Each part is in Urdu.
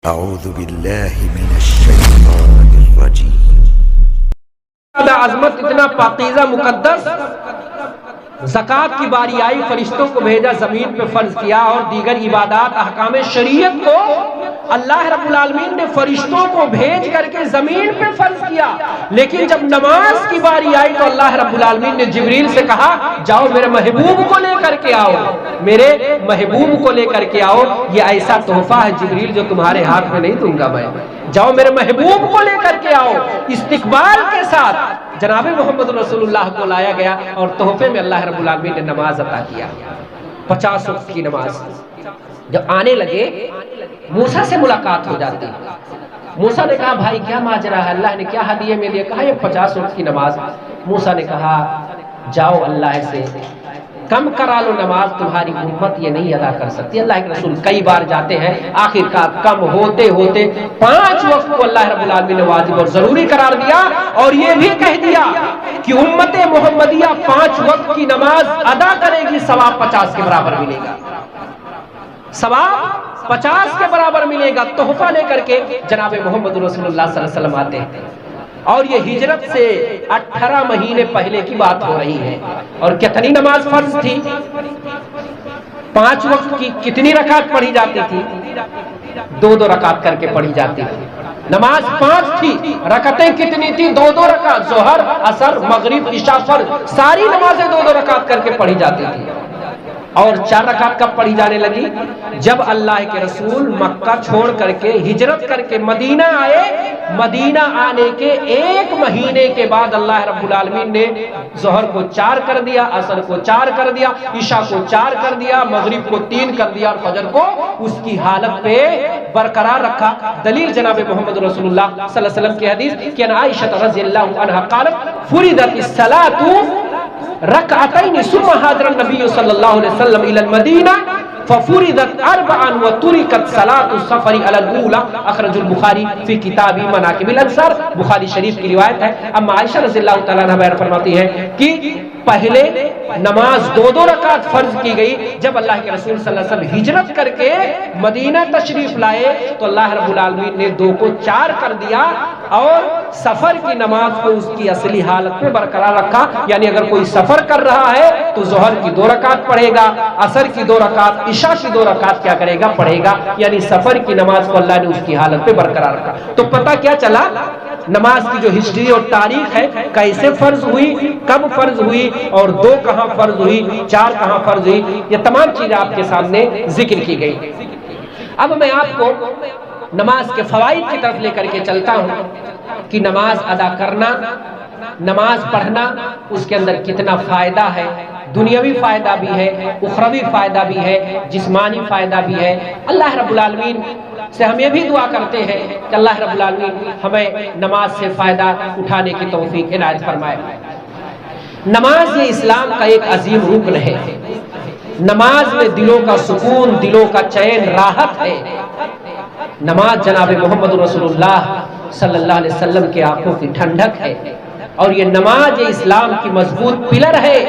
اعوذ باللہ من الشیطان الرجیم۔ عظمت اتنا پاکیزہ مقدس، زکوٰۃ کی باری آئی، فرشتوں کو بھیجا، زمین پہ فرض کیا، اور دیگر عبادات احکام شریعت کو اللہ رب العالمین نے فرشتوں کو بھیج کر کے زمین پہ فرض کیا۔ لیکن جب نماز کی باری آئی تو اللہ رب العالمین نے جبریل سے کہا جاؤ میرے محبوب کو لے کر کے آؤ، میرے محبوب کو لے کر کے آؤ، یہ ایسا تحفہ ہے جبریل جو تمہارے ہاتھ میں نہیں دوں گا میں، جاؤ میرے محبوب کو لے کر کے آؤ۔ استقبال کے ساتھ جناب محمد رسول اللہ کو لایا گیا اور تحفے میں اللہ رب العالمین نے نماز عطا کیا، 50 وقت کی نماز۔ جب آنے لگے موسیٰ سے ملاقات ہو جاتی، موسیٰ نے کہا بھائی کیا ماجرا ہے، اللہ نے کیا ہدیے میں دیا؟ کہا یہ 50 وقت کی نماز۔ موسیٰ نے کہا جاؤ اللہ سے کم کرا لو نماز، تمہاری امت یہ نہیں ادا کر سکتی۔ اللہ کے رسول کئی بار جاتے ہیں، آخر کار کم ہوتے ہوتے 5 وقت کو اللہ رب العالمین نے واجب اور ضروری قرار دیا، اور یہ بھی کہہ دیا کہ امت محمدیہ 5 وقت کی نماز ادا کرے گی، ثواب 50 کے برابر ملے گا، ثواب 50 کے برابر ملے گا۔ تحفہ لے کر کے جناب محمد رسول اللہ صلی اللہ علیہ وسلم آتے ہیں، اور یہ ہجرت سے 18 مہینے پہلے کی بات ہو رہی ہے۔ اور کتنی نماز فرض تھی؟ 5 وقت کی کتنی رکعت پڑھی جاتی تھی؟ 2 رکعت کر کے پڑھی جاتی تھی۔ نماز 5 تھی، رکعتیں کتنی تھی؟ 2 رکعت، ظہر، عصر، مغرب، عشاء، فرض، ساری نمازیں 2 رکعت کر کے پڑھی جاتی تھی۔ اور 4 رکعت کب پڑھی جانے لگی؟ جب اللہ کے رسول مکہ چھوڑ کر کے ہجرت کر کے مدینہ آئے۔ مدینہ آنے کے 1 مہینے کے بعد اللہ رب العالمین نے ظہر کو 4 کر دیا، عصر کو 4 کر دیا، عشاء کو 4 کر دیا، مغرب کو 3 کر دیا، اور فجر کو اس کی حالت پہ برقرار رکھا۔ دلیل جناب محمد رسول اللہ صلی اللہ علیہ وسلم کی حدیث کہ ان عائشہ رضی اللہ عنہا قالت فرضت الصلاۃ رکعتین ثم حاضر النبی صلی اللہ علیہ وسلم الی المدینہ ففرضت 4 وترکت صلاۃ السفر علی الاولى، اخرج البخاری فی کتاب مناقب الانصار، بخاری شریف کی روایت ہے۔ اما عائشہ رضی اللہ تعالیٰ عنہ بیان فرماتی ہیں کہ پہلے نماز 2 رکعت فرض کی گئی، جب اللہ کے رسول صلی اللہ علیہ وسلم ہجرت کر کے مدینہ تشریف لائے تو اللہ رب العالمین نے 2 کو 4 کر دیا، اور سفر کی نماز کو اس کی اصلی حالت میں برقرار رکھا۔ یعنی اگر کوئی سفر کر رہا ہے تو ظہر کی 2 رکعت پڑھے گا، عصر کی 2 رکعت، عشاء کی 2 رکعت کیا کرے گا؟ پڑھے گا۔ یعنی سفر کی نماز کو اللہ نے اس کی حالت پہ برقرار رکھا۔ تو پتہ کیا چلا نماز کی جو ہسٹری اور تاریخ ہے، کیسے فرض ہوئی، کب فرض ہوئی، اور 2 کہاں فرض ہوئی، 4 کہاں فرض ہوئی، یہ تمام چیزیں آپ کے سامنے ذکر کی گئی۔ اب میں آپ کو نماز کے فوائد کی طرف لے کر کے چلتا ہوں کہ نماز ادا کرنا، نماز پڑھنا، اس کے اندر کتنا فائدہ ہے، دنیاوی فائدہ بھی ہے، اخروی فائدہ بھی ہے، جسمانی فائدہ بھی ہے۔ اللہ رب العالمین سے ہم یہ بھی دعا کرتے ہیں کہ اللہ رب العالمین ہمیں نماز سے فائدہ اٹھانے کی توفیق عنایت فرمائے۔ نماز یہ اسلام کا ایک عظیم رکن ہے۔ نماز میں دلوں کا سکون، دلوں کا چین، راحت ہے۔ نماز جناب محمد رسول اللہ صلی اللہ علیہ وسلم کے آنکھوں کی ٹھنڈک ہے، اور یہ نماز یہ اسلام کی مضبوط پلر ہے۔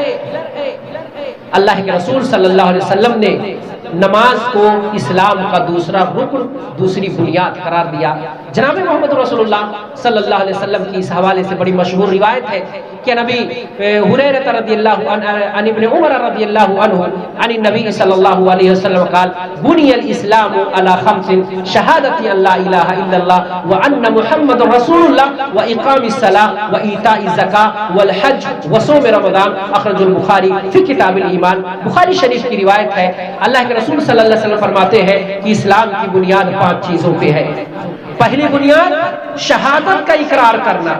اللہ کے رسول صلی اللہ علیہ وسلم نے نماز کو اسلام کا دوسرا رکن، دوسری بنیاد قرار دیا۔ جناب محمد رسول اللہ صلی اللہ علیہ وسلم کی اس حوالے سے بڑی مشہور روایت ہے کہ نبی ہریرہ رضی اللہ عنہ عن ابن عمر رضی اللہ عنہ عن النبی صلی اللہ علیہ وسلم قال بنی الاسلام علی 5 شہادت ان لا الہ الا اللہ وان محمد رسول اللہ واقام الصلاۃ وایتاء الزکاۃ والحج وصوم رمضان، اخرج البخاری فی کتاب الایمان، بخاری شریف کی روایت ہے۔ اللہ کے رسول صلی اللہ علیہ وسلم فرماتے ہیں کہ اسلام کی بنیاد 5 چیزوں پہ ہے۔ پہلی بنیاد شہادت کا اقرار کرنا،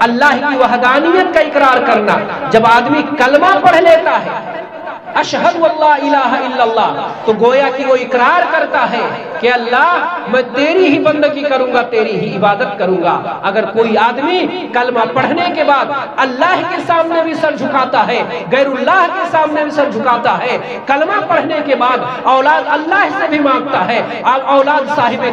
اللہ کی وحدانیت کا اقرار کرنا۔ جب آدمی کلمہ پڑھ لیتا ہے اشہد واللہ الہ الا اللہ، تو گویا کہ وہ اقرار کرتا ہے کہ اللہ میں تیری ہی بندگی کروں گا، تیری ہی عبادت کروں گا۔ اگر کوئی آدمی کلمہ پڑھنے کے بعد اللہ کے سامنے بھی سر جھکاتا ہے، غیر اللہ کے سامنے بھی سر جھکاتا ہے، کلمہ پڑھنے کے بعد اولاد اللہ سے بھی مانگتا ہے، اولاد صاحب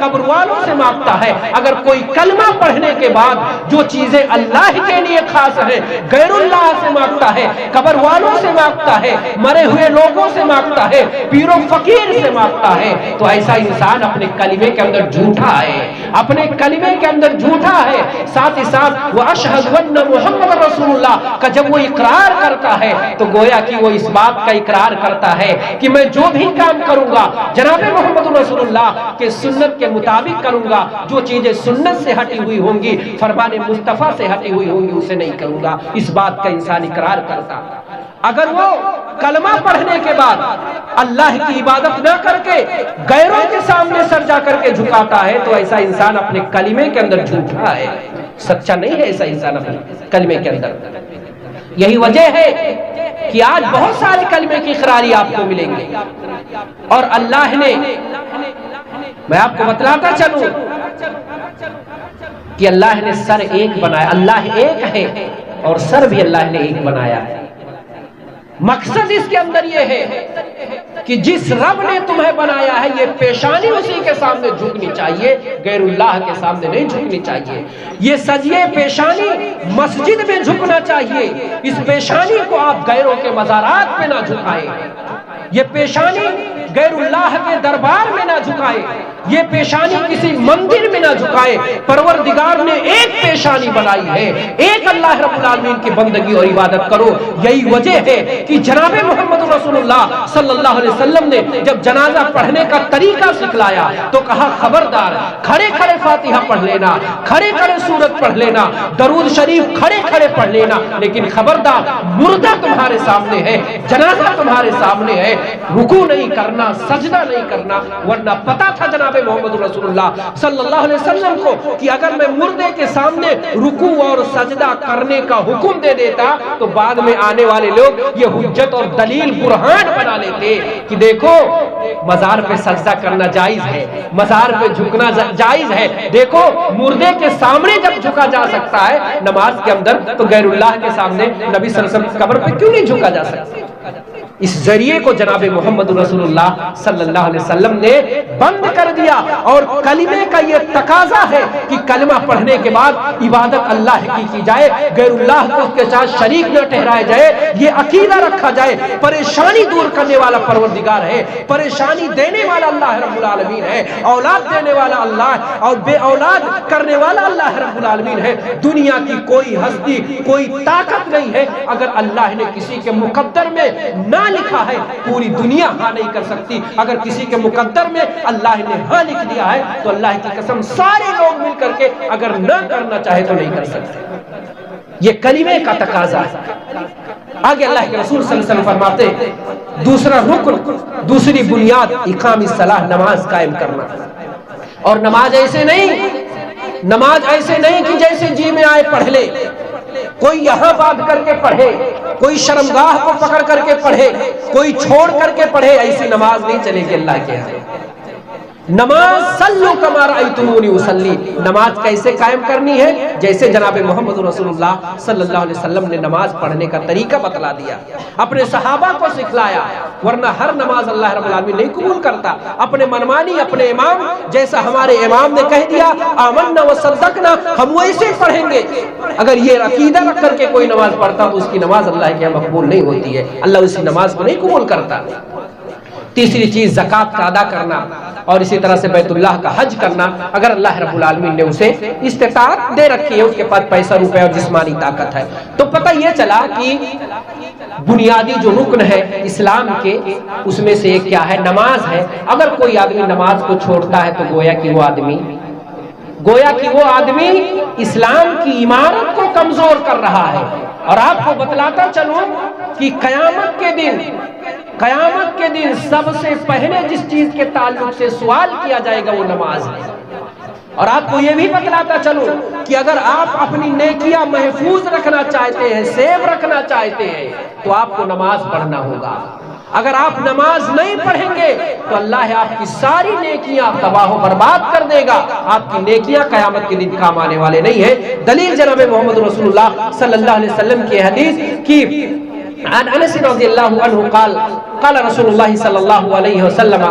قبر والوں سے مانگتا ہے۔ اگر کوئی کلمہ پڑھنے کے بعد جو چیزیں اللہ کے لیے خاص ہیں غیر اللہ سے مانگتا ہے، قبر والوں سے مانگتا ہے، ہے، مرے ہوئے لوگوں سے مانگتا ہے، پیر و فقیر سے مانگتا ہے، تو ایسا انسان اپنے کلمے کے اندر جھوٹا ہے، اپنے کلمے کے اندر جھوٹا ہے۔ ساتھ ہی ساتھ وَأَشْهَدُ أَنَّ مُحَمَّدَ رَسُولُ اللَّهِ کا جب وہ اقرار کرتا ہے تو گویا کہ وہ اس بات کا اقرار کرتا ہے کہ میں جو بھی کام کروں گا جناب محمد رسول اللہ کے سنت کے مطابق کروں گا، جو چیزیں سنت سے ہٹی ہوئی ہوں گی، فرمان مصطفیٰ سے ہٹی ہوئی ہوں گی، اسے نہیں کروں گا۔ اس بات کا انسان اقرار کرتا۔ اگر وہ کلمہ پڑھنے کے بعد اللہ کی عبادت نہ کر کے غیروں کے سامنے سر جا کر کے جھکاتا ہے تو ایسا انسان اپنے کلمے کے اندر جھوٹا ہے، سچا نہیں ہے ایسا انسان اپنے کلمے کے اندر۔ یہی وجہ ہے کہ آج بہت سارے کلمے کی اقراری آپ کو ملیں گے، اور اللہ نے، میں آپ کو بتلاتا چلوں کہ اللہ نے سر ایک بنایا، اللہ ایک ہے اور سر بھی اللہ نے ایک بنایا ہے۔ مقصد اس کے اندر یہ ہے کہ جس رب نے تمہیں بنایا ہے یہ پیشانی اسی کے سامنے جھکنی چاہیے، غیر اللہ کے سامنے نہیں جھکنی چاہیے۔ یہ سجیے پیشانی مسجد میں جھکنا چاہیے، اس پیشانی کو آپ غیروں کے مزارات پہ نہ جھکائیں، یہ پیشانی غیر اللہ کے دربار میں نہ جھکائے، یہ پیشانی کسی مندر میں نہ جھکائے۔ پروردگار نے ایک پیشانی بنائی ہے، ایک اللہ رب العالمین کی بندگی اور عبادت کرو۔ یہی وجہ ہے کہ جناب محمد رسول اللہ صلی اللہ علیہ وسلم نے جب جنازہ پڑھنے کا طریقہ سکھلایا تو کہا خبردار کھڑے کھڑے فاتحہ پڑھ لینا، کھڑے کھڑے سورت پڑھ لینا، درود شریف کھڑے کھڑے پڑھ لینا، لیکن خبردار مردہ تمہارے سامنے ہے، جنازہ تمہارے سامنے ہے، رکوع نہیں کرنا، سجدہ نہیں کرنا۔ ورنہ پتا تھا جناب محمد رسول اللہ صلی اللہ علیہ وسلم کو کہ اگر میں مردے کے سامنے رکوع اور سجدہ کرنے کا حکم دے دیتا تو بعد میں آنے والے لوگ یہ حجت اور دلیل برہان بنا لیتے کہ دیکھو مزار پہ سجدہ کرنا جائز ہے، مزار پہ جھکنا جائز ہے، دیکھو مردے کے سامنے جب جھکا جا سکتا ہے نماز کے اندر تو غیر اللہ کے سامنے نبی صلی اللہ علیہ وسلم قبر پہ کیوں نہیں جھکا جا سکتا؟ اس ذریعے کو جناب محمد رسول اللہ صلی اللہ علیہ وسلم نے بند کر دیا، اور کلمے کا یہ تقاضا ہے کہ کلمہ پڑھنے کے بعد عبادت اللہ کی جائے، غیر اللہ کو اس کے ساتھ شریک نہ ٹھہرایا جائے، یہ عقیدہ رکھا جائے۔ پریشانی دور کرنے والا پروردگار ہے، پریشانی دینے والا اللہ رب العالمین ہے، اولاد دینے والا اللہ اور بے اولاد کرنے والا اللہ رب العالمین ہے۔ دنیا کی کوئی ہستی، کوئی طاقت نہیں ہے، اگر اللہ نے کسی کے مقدر میں نہ لکھا ہے پوری دنیا ہاں نہیں کر سکتی، اگر کسی کے مقدر میں اللہ نے ہاں لکھ دیا ہے تو اللہ کی قسم سارے لوگ مل کر کے اگر نہ کرنا چاہے تو نہیں کر سکتے۔ یہ کلمے کا تقاضا ہے۔ آگے اللہ کے رسول صلی اللہ علیہ وسلم فرماتے ہیں دوسرا رکن، دوسری بنیاد اقام الصلاۃ، نماز قائم کرنا۔ اور نماز ایسے نہیں، نماز ایسے نہیں کہ جیسے جی میں آئے پڑھ لے، کوئی یہاں باندھ کر کے پڑھے، کوئی شرمگاہ کو پکڑ کر کے پڑھے، کوئی چھوڑ کر کے پڑھے، ایسی نماز نہیں چلے گی اللہ کے ہاں۔ نماز صلو کما رأیتمونی اصلی، نماز کیسے قائم کرنی ہے؟ جیسے جناب محمد رسول اللہ صلی اللہ علیہ وسلم نے نماز پڑھنے کا طریقہ بتلا دیا، اپنے صحابہ کو سکھلایا، ورنہ ہر نماز اللہ رب العالمین نہیں قبول کرتا۔ اپنے منمانی اپنے امام جیسا ہمارے امام نے کہہ دیا آمنا وصدقنا، ہم ویسے پڑھیں گے۔ اگر یہ عقیدہ رکھ کر کے کوئی نماز پڑھتا تو اس کی نماز اللہ کے یہاں مقبول نہیں ہوتی ہے، اللہ اسی نماز کو نہیں قبول کرتا۔ تیسری چیز زکوٰۃ کا ادا کرنا، اور اسی طرح سے بیت اللہ کا حج کرنا، اگر اللہ رب العالمین نے اسے استطاعت دے رکھی ہے، اس کے پاس پیسہ روپے اور جسمانی طاقت ہے۔ تو پتہ یہ چلا کہ بنیادی جو رکن ہے اسلام کے اس میں سے ایک کیا ہے؟ نماز ہے۔ اگر کوئی آدمی نماز کو چھوڑتا ہے تو گویا کہ وہ آدمی اسلام کی عمارت کو کمزور کر رہا ہے۔ اور آپ کو بتلاتا چلوں کہ قیامت کے دن سب سے پہلے جس چیز کے تعلق سے سوال کیا جائے گا وہ نماز ہے۔ اور آپ کو یہ بھی بتلاتا چلوں کہ اگر آپ اپنی نیکیاں محفوظ رکھنا چاہتے ہیں، سیو رکھنا چاہتے ہیں تو آپ کو نماز پڑھنا ہوگا۔ اگر آپ نماز نہیں پڑھیں گے تو اللہ آپ کی ساری نیکیاں تباہ و برباد کر دے گا، آپ کی نیکیاں قیامت کے دن کام آنے والے نہیں ہیں۔ دلیل جناب محمد رسول اللہ صلی اللہ علیہ وسلم کی حدیث کی عن انس رضی اللہ عنہ قال قال رسول اللہ صلی اللہ علیہ وسلم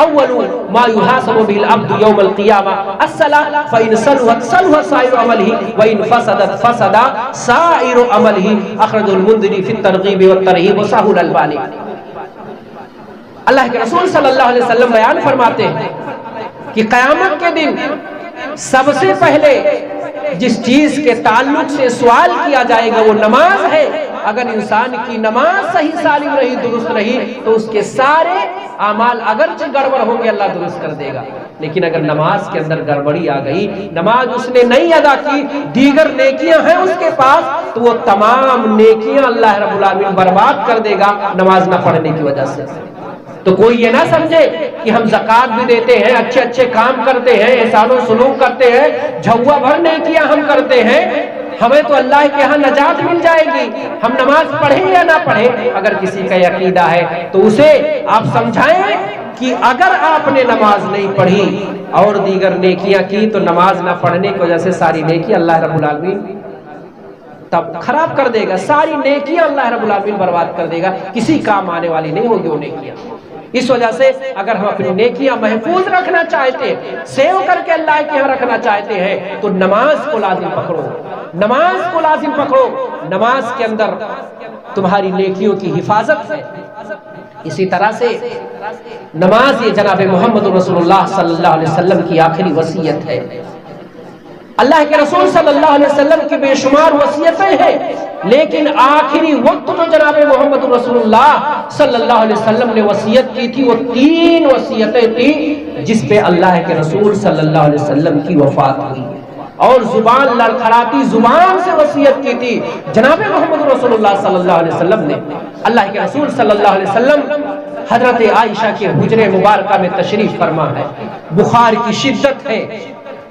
اول ما يحاسب به العبد يوم القيامه الصلاة فإن صلحت صلح سائر عمله وإن فسدت فسد سائر عمله اخرج المنذری فی الترغیب والترہیب وصححہ الالبانی۔ اللہ کے رسول صلی اللہ علیہ وسلم بیان فرماتے ہیں کہ قیامت کے دن سب سے پہلے جس چیز کے تعلق سے سوال کیا جائے گا وہ نماز ہے۔ اگر انسان کی نماز صحیح سالم رہی، درست رہی، تو اس کے سارے اعمال اگرچہ گڑبڑ ہوں گے اللہ درست کر دے گا، لیکن اگر نماز کے اندر گڑبڑی آ گئی، نماز اس نے نہیں ادا کی، دیگر نیکیاں ہیں اس کے پاس، تو وہ تمام نیکیاں اللہ رب العالمین برباد کر دے گا نماز نہ پڑھنے کی وجہ سے۔ تو کوئی یہ نہ سمجھے کہ ہم زکوٰۃ بھی دیتے ہیں، اچھے اچھے کام کرتے ہیں، احسان و سلوک کرتے ہیں، جھوا بھر نیکیاں ہم کرتے ہیں، ہمیں تو اللہ کے ہاں نجات مل جائے گی، ہم نماز پڑھیں یا نہ پڑھیں۔ اگر کسی کا عقیدہ ہے تو اسے آپ سمجھائیں کہ اگر آپ نے نماز نہیں پڑھی اور دیگر نیکیاں کی تو نماز نہ پڑھنے کی وجہ سے ساری نیکی اللہ رب العالمین تب خراب کر دے گا، ساری نیکیاں اللہ رب العالمین برباد کر دے گا، کسی کام آنے والی نہیں ہوگی وہ نیکیاں۔ اس وجہ سے اگر ہم اپنی نیکیاں محفوظ رکھنا چاہتے ہیں، سیو کر کے اللہ کے یہاں رکھنا چاہتے ہیں، تو نماز کو لازم پکڑو، نماز کو لازم پکڑو۔ نماز کے اندر تمہاری نیکیوں کی حفاظت ہے۔ اسی طرح سے نماز یہ جناب محمد رسول اللہ صلی اللہ علیہ وسلم کی آخری وصیت ہے۔ اللہ کے رسول صلی اللہ علیہ وسلم کی بے شمار وصیتیں ہیں، لیکن آخری وقت جو جناب محمد رسول اللہ صلی اللہ علیہ وسلم نے وصیت کی تھی وہ 3 وصیتیں تھیں جس پہ اللہ کے رسول صلی اللہ علیہ وسلم کی وفات ہوئی، اور زبان لڑکھڑاتی زبان سے وصیت کی تھی جناب محمد رسول اللہ صلی اللہ علیہ وسلم نے۔ اللہ کے رسول صلی اللہ علیہ وسلم حضرت عائشہ کے حجرے مبارکہ میں تشریف فرما ہے، بخار کی شدت ہے،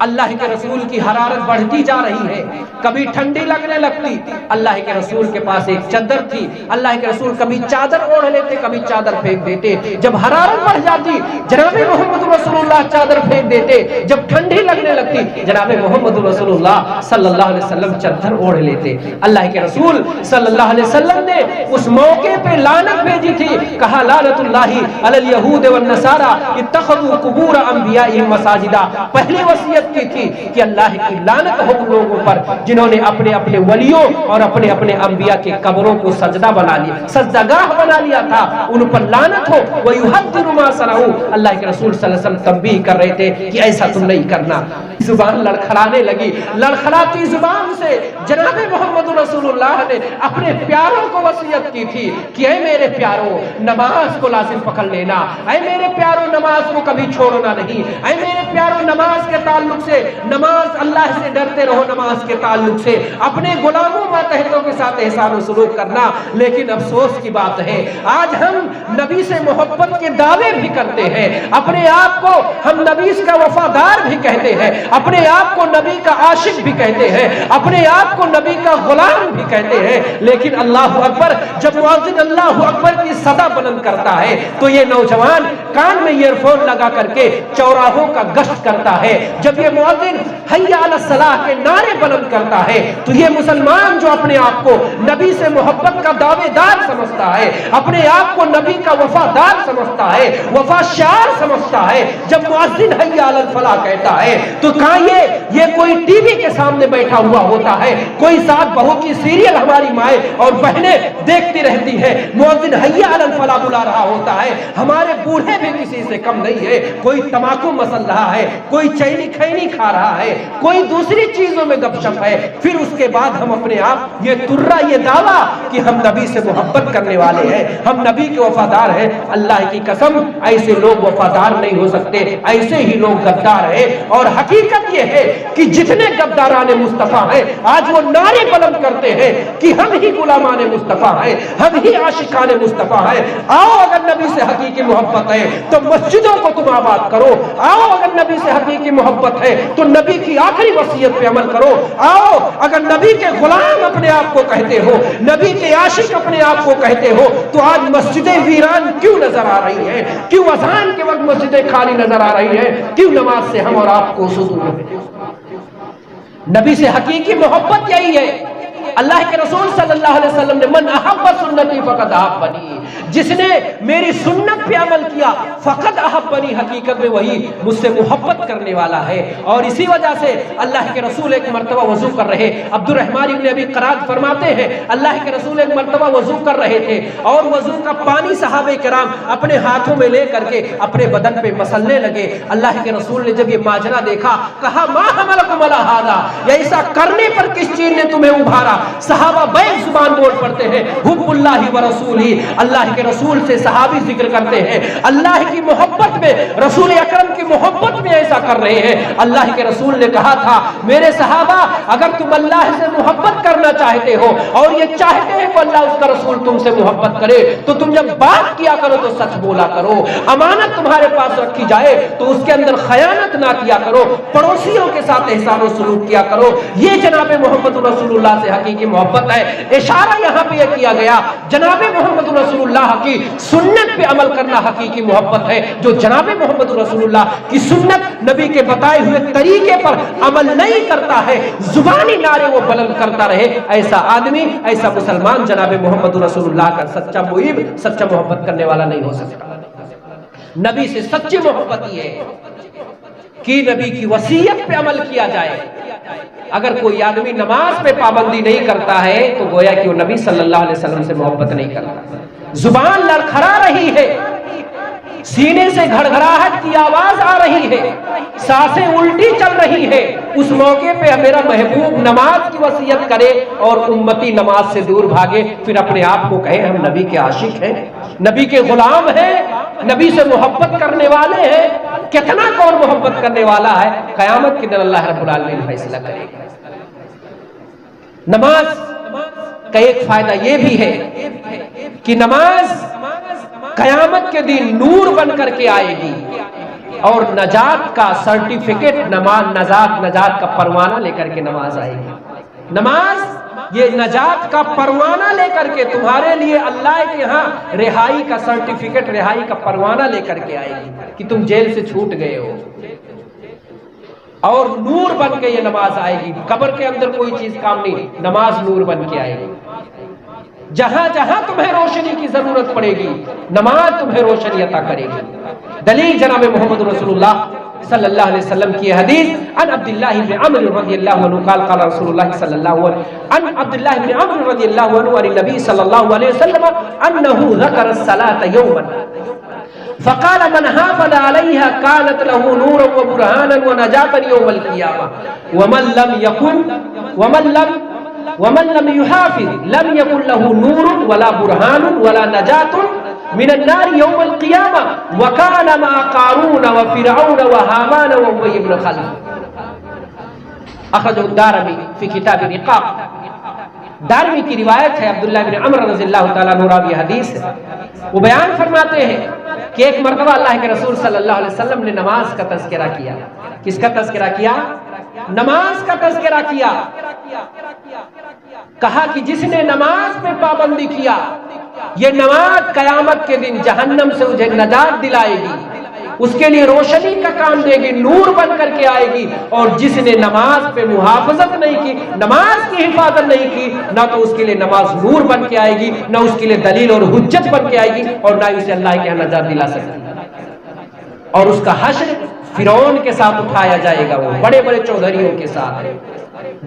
اللہ کے رسول کی حرارت بڑھتی جا رہی ہے، کبھی ٹھنڈی لگنے لگتی، اللہ کے رسول کے پاس ایک چادر تھی، اللہ کے رسول کبھی چادر اوڑھ لیتے، کبھی چادر پھینک دیتے، جب حرارت بڑھ جاتی جناب محمد رسول اللہ چادر پھینک دیتے، جب ٹھنڈی لگنے لگتی جناب محمد رسول اللہ صلی اللہ علیہ وسلم چادر اوڑھ لیتے۔ اللہ کے رسول صلی اللہ علیہ وسلم نے اس موقع پہ لعنت بھیجی تھی، کہا لعنت اللہ علی الیہود والنصارى اتخذوا قبور انبیائہم مساجدا۔ پہلی وصیت کی تھی کہ اللہ کی لعنت ہو ان لوگوں پر جنہوں نے اپنے اپنے ولیوں اور اپنے اپنے انبیاء کے قبروں کو سجدہ بنا لیا، سجدگاہ بنا لیا تھا، ان پر لعنت ہو۔ وَيُحَذِّرُ مَا صَنَعُوا، اللہ کے رسول صلی اللہ علیہ وسلم تنبیہ کر رہے تھے کہ ایسا تم نہیں کرنا۔ زبان لڑکھڑانے لگی، لڑکھڑاتی زبان سے جناب محمد رسول اللہ نے اپنے پیاروں کو وصیت کی تھی کہ اے میرے پیاروں نماز کو لازم پکڑ لینا، اے میرے پیاروں نماز کو کبھی چھوڑنا نہیں، اے میرے پیاروں نماز کے تعلق سے، نماز اللہ سے ڈرتے رہو، نماز کے تعلق سے اپنے غلاموں ماتحتوں کے ساتھ احسان و سلوک کرنا۔ لیکن افسوس کی بات ہے آج ہم نبی سے محبت کے دعوے بھی کرتے ہیں، اپنے آپ کو ہم نبی کا وفادار بھی کہتے ہیں، اپنے آپ کو نبی کا عاشق بھی کہتے ہیں، اپنے آپ کو نبی کا غلام بھی کہتے ہیں، لیکن اللہ اکبر جب مؤذن اللہ اکبر کی صدا بلند کرتا ہے تو یہ نوجوان کان میں ایئر فون لگا کر کے چوراہوں کا گشت کرتا ہے، جب یہ مؤذن حی علی الصلاۃ کے نعرے بلند کرتا ہے تو یہ مسلمان جو اپنے آپ کو نبی سے محبت کا دعوے دار سمجھتا ہے، اپنے آپ کو نبی کا وفادار سمجھتا ہے، وفا شعار سمجھتا ہے، جب مؤذن حی علی الفلاح کہتا ہے تو کہاں یہ کوئی ٹی وی کے سامنے بیٹھا ہوا ہوتا ہے، کوئی ساتھ بہو کی سیریل ہماری مائیں اور بہنیں دیکھتی رہتی ہے، مؤذن حی علی الفلاح بلا رہا ہوتا ہے، ہمارے بوڑھے بھی کسی سے کم نہیں ہے، کوئی تماکو مسل رہا ہے، کوئی چینی کھینی کھا رہا ہے، کوئی دوسری چیزوں میں گپ شپ ہے، پھر اس کے بعد ہم اپنے آپ یہ ترا یہ دعویٰ کہ ہم نبی سے محبت کرنے والے ہیں، ہم نبی کے وفادار ہیں۔ اللہ کی قسم ایسے لوگ وفادار نہیں ہو سکتے، ایسے ہی لوگ غدار ہیں، اور حقیقت یہ ہے کہ جتنے غداران مصطفیٰ ہیں آج وہ نعرے بلند کرتے ہیں کہ ہم ہی غلامان مصطفیٰ ہیں، ہم ہی عاشقان مصطفیٰ ہیں۔ آؤ اگر نبی سے حقیقی محبت ہے تو مسجدوں کو تم آباد کرو، آؤ اگر نبی سے حقیقی محبت ہے تو نبی کی آخری وصیت پہ عمل کرو، آؤ اگر نبی کے غلام اپنے آپ کو کہتے ہو، نبی کے عاشق اپنے آپ کو کہتے ہو، تو آج مسجدیں ویران کیوں نظر آ رہی ہیں؟ کیوں اذان کے وقت مسجدیں خالی نظر آ رہی ہیں؟ کیوں نماز سے ہم اور آپ کو صدور ہے؟ نبی سے حقیقی محبت یہی ہے۔ اللہ کے رسول صلی اللہ علیہ وسلم نے من احب سنتی فقد احبنی، جس نے میری سنت پہ عمل کیا فقد احبنی، حقیقت میں وہی مجھ سے محبت کرنے والا ہے۔ اور اسی وجہ سے اللہ کے رسول ایک مرتبہ وضو کر رہے، عبد الرحمن ابن ابی قراد فرماتے ہیں اللہ کے رسول ایک مرتبہ وضو کر رہے تھے اور وضو کا پانی صحابہ کرام اپنے ہاتھوں میں لے کر کے اپنے بدن پہ مسلنے لگے۔ اللہ کے رسول نے جب یہ ماجرا دیکھا کہا ما حملکم علی ھذا، یہ ایسا کرنے پر کس چیز نے تمہیں ابھارا؟ صحابہ بیک زبان بول پڑتے ہیں حب اللہ و رسولہ، اللہ کے رسول سے صحابی ذکر کرتے ہیں اللہ کی محبت میں، رسول اکرم کی محبت میں ایسا کر رہے ہیں۔ اللہ کے رسول نے کہا تھا میرے صحابہ اگر تم اللہ سے محبت کرنا چاہتے ہو اور یہ چاہتے ہیں کہ اللہ اس کا رسول تم سے محبت کرے تو تم جب بات کیا کرو تو سچ بولا کرو، امانت تمہارے پاس رکھی جائے تو اس کے اندر خیانت نہ کیا کرو، پڑوسیوں کے ساتھ احسان و سلوک کیا کرو، یہ جناب محمد رسول اللہ سے حقیقی محبت ہے۔ اشارہ یہاں پہ یہ کیا گیا جناب محمد رسول اللہ کی سنت پہ عمل کرنا حقیقی محبت ہے۔ جو جناب محمد رسول اللہ کی سنت نبی کے بتائے ہوئے طریقے پر عمل نہیں کرتا ہے، زبانی نعرے وہ بلند کرتا رہے، ایسا آدمی، ایسا مسلمان جناب محمد رسول اللہ کا سچا محب، سچا محبت کرنے والا نہیں ہو سکتا۔ نبی سے سچی محبت یہ ہے کہ نبی کی وصیت پہ عمل کیا جائے۔ اگر کوئی آدمی نماز پہ پابندی نہیں کرتا ہے تو گویا کہ وہ نبی صلی اللہ علیہ وسلم سے محبت نہیں کرتا۔ زبان لڑکھڑا رہی ہے، سینے سے گھڑگھڑاہٹ کی آواز آ رہی ہے، سانسیں الٹی چل رہی ہے، اس موقع پہ میرا محبوب نماز کی وصیت کرے اور امتی نماز سے دور بھاگے، پھر اپنے آپ کو کہے ہم نبی کے عاشق ہیں، نبی کے غلام ہیں، نبی سے محبت کرنے والے ہیں۔ کتنا کون محبت کرنے والا ہے؟ قیامت کے دن اللہ رب العالمین فیصلہ کرے گا۔ نماز کا ایک فائدہ یہ بھی ہے کہ نماز قیامت کے دن نور بن کر کے آئے گی اور نجات کا سرٹیفکیٹ، نجات کا پروانہ لے کر کے نماز آئے گی۔ نماز یہ نجات کا پروانہ لے کر کے تمہارے لیے اللہ کے ہاں رہائی کا سرٹیفکیٹ، رہائی کا پروانہ لے کر کے آئے گی کہ تم جیل سے چھوٹ گئے ہو، اور نور بن کے یہ نماز آئے گی۔ قبر کے اندر کوئی چیز کام نہیں، نماز نور بن کے آئے گی۔ جہاں جہاں تمہیں روشنی کی ضرورت پڑے گی نماز تمہیں روشنی عطا کرے گی۔ دلیل جناب محمد رسول اللہ صلی اللہ علیہ وسلم کی حدیث عن عبداللہ بن عمرو رضی اللہ عنہ قال قال رسول اللہ صلی اللہ علیہ وسلم عن عبداللہ بن عمرو رضی اللہ عنہ عن النبی صلی اللہ علیہ وسلم انه ذکر الصلاة یوما فقال من حافظ عليها كانت له نورا وبرهانا ونجاة يوم القيامة ومن لم يحافظ لم يكن له نور ولا برهان ولا نجاة من النار يوم القيامة وكان مع قارون وفرعون وهامان وأبي بن خلف۔ أخرجه الدارمي في كتاب الرقاق۔ دارمی کی روایت ہے، عبداللہ بن عمر رضی اللہ تعالیٰ عنہ راوی حدیث ہے، وہ بیان فرماتے ہیں کہ ایک مرتبہ اللہ کے رسول صلی اللہ علیہ وسلم نے نماز کا تذکرہ کیا۔ کس کا تذکرہ کیا؟ نماز کا تذکرہ کیا۔ کہا کہ جس نے نماز پہ پابندی کیا یہ نماز قیامت کے دن جہنم سے مجھے نجات دلائے گی، اس کے لیے روشنی کا کام دے گی، نور بن کر کے آئے گی۔ اور جس نے نماز پہ محافظت نہیں کی، نماز کی حفاظت نہیں کی، نہ تو اس کے لیے نماز نور بن کے آئے گی، نہ اس کے لیے دلیل اور حجت بن کے آئے گی، اور نہ اسے اللہ کے یہاں نجات دلا سکتی۔ اور اس کا حشر فرعون کے ساتھ اٹھایا جائے گا، وہ بڑے بڑے چودھریوں کے ساتھ،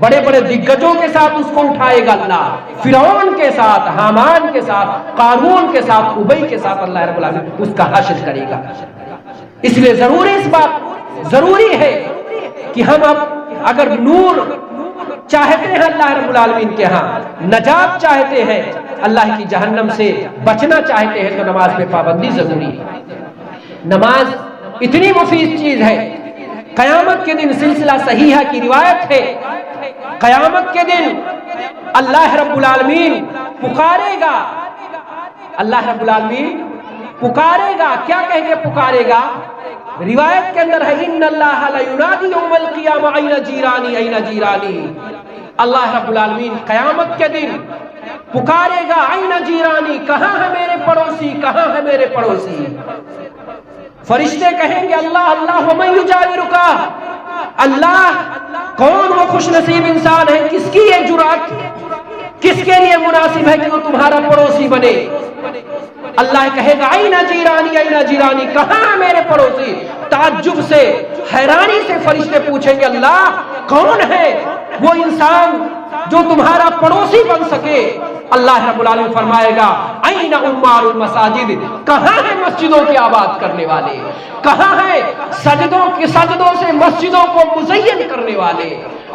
بڑے بڑے دگجوں کے ساتھ اس کو اٹھائے گا اللہ، فرعون کے ساتھ، حامان کے ساتھ، قارون کے ساتھ، ابی کے ساتھ اللہ رب العالمین اس کا حشر کرے گا۔ اس لیے اس بات ضروری ہے کہ ہم اب اگر نور چاہتے ہیں اللہ رب العالمین کے ہاں، نجات چاہتے ہیں، اللہ کی جہنم سے بچنا چاہتے ہیں، تو نماز پہ پابندی ضروری ہے۔ نماز اتنی مفید چیز ہے، قیامت کے دن سلسلہ صحیحہ کی روایت ہے، قیامت کے دن اللہ رب العالمین پکارے گا، اللہ رب العالمین پکارے گا، کیا کہہ کے پکارے گا؟ روایت کے اندر ہے ان اللہ لا ینادی یوم القیامہ این جیرانی این جیرانی۔ اللہ رب العالمین قیامت کے دن پکارے گا این جیرانی، کہاں ہے میرے پڑوسی، کہاں ہے میرے پڑوسی؟ فرشتے کہیں گے اللہ اللہ ومن یجاورک، اللہ کون وہ خوش نصیب انسان ہے، کس کی یہ جرات کس کے لیے مناسب ہے کہ وہ تمہارا پڑوسی بنے؟ اللہ کہے گا اینا جیرانی اینا جیرانی، کہاں میرے پڑوسی؟ تعجب سے حیرانی سے فرشتے پوچھیں گے اللہ کون ہے وہ انسان جو تمہارا پڑوسی بن سکے؟ اللہ رب العالمین فرمائے گا اینا عمار المساجد، کہاں ہے مسجدوں کی آباد کرنے والے؟ کہاں ہے سجدوں سے مسجدوں کو مزین کرنے والے،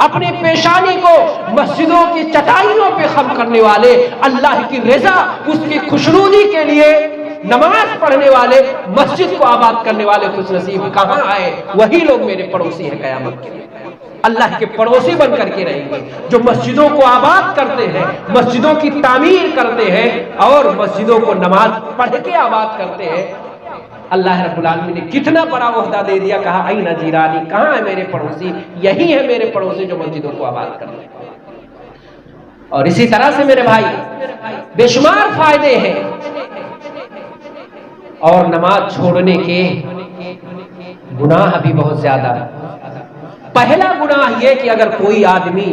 اپنی پیشانی کو مسجدوں کی چٹائیوں پہ خم کرنے والے، اللہ کی رضا اس کی خوشنودی کے لیے نماز پڑھنے والے، مسجد کو آباد کرنے والے خوش نصیب کہاں آئے؟ وہی لوگ میرے پڑوسی ہیں قیامت کے لیے، اللہ کے پڑوسی بن کر کے رہیں گے، جو مسجدوں کو آباد کرتے ہیں، مسجدوں کی تعمیر کرتے ہیں اور مسجدوں کو نماز پڑھ کے آباد کرتے ہیں۔ اللہ رب العالمین نے کتنا بڑا عہدہ دے دیا، کہا اینا جیرانی، کہاں ہے میرے پڑوسی؟ یہی ہے میرے پڑوسی جو مسجدوں کو آباد کرتے ہیں۔ اور اسی طرح سے میرے بھائی بے شمار فائدے ہیں، اور نماز چھوڑنے کے گناہ بھی بہت زیادہ ہے۔ پہلا گناہ یہ کہ اگر کوئی آدمی،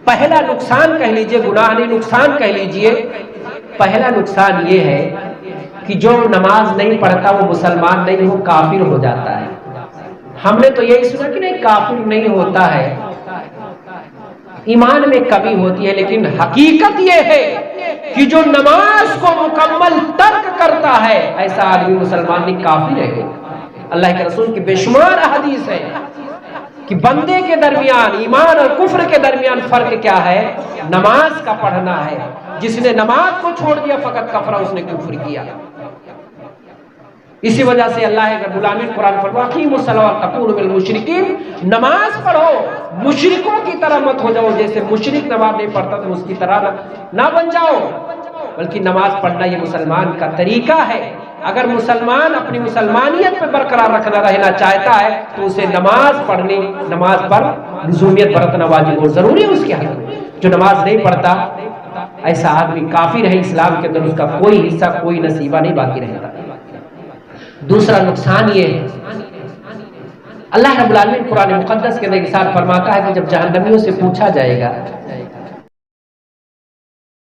پہلا نقصان کہہ لیجئے، گناہ نہیں نقصان کہہ لیجئے، پہلا نقصان یہ ہے کہ جو نماز نہیں پڑھتا وہ مسلمان نہیں، وہ کافر ہو جاتا ہے۔ ہم نے تو یہی سنا کہ نہیں کافر نہیں ہوتا ہے، ایمان میں کمی ہوتی ہے، لیکن حقیقت یہ ہے کہ جو نماز کو مکمل ترک کرتا ہے ایسا آدمی مسلمان نہیں، کافر ہے۔ اللہ کے رسول کی بے شمار احادیث ہے کہ بندے کے درمیان، ایمان اور کفر کے درمیان فرق کیا ہے؟ نماز کا پڑھنا ہے۔ جس نے نماز کو چھوڑ دیا فقط کفر، اس نے کفر کیا۔ اسی وجہ سے اللہ رب العالمین قرآن فرماتا ہے اقیموا الصلاۃ وتکونوا من المشرکین، نماز پڑھو، مشرکوں کی طرح مت ہو جاؤ، جیسے مشرک نماز نہیں پڑھتا تو اس کی طرح نہ بن جاؤ، بلکہ نماز پڑھنا یہ مسلمان کا طریقہ ہے۔ اگر مسلمان اپنی مسلمانیت پہ برقرار رہنا چاہتا ہے تو اسے نماز پڑھنی، نماز پر لزومیت برتنا واجب اور ضروری ہے اس کے حق میں۔ جو نماز نہیں پڑھتا ایسا آدمی کافر ہے، اسلام کے اندر اس کا کوئی حصہ، کوئی نصیبہ نہیں باقی رہتا۔ دوسرا نقصان یہ ہے، اللہ رب العالمین قرآن مقدس کے اندر ارشاد فرماتا ہے کہ جب جہنمیوں سے پوچھا جائے گا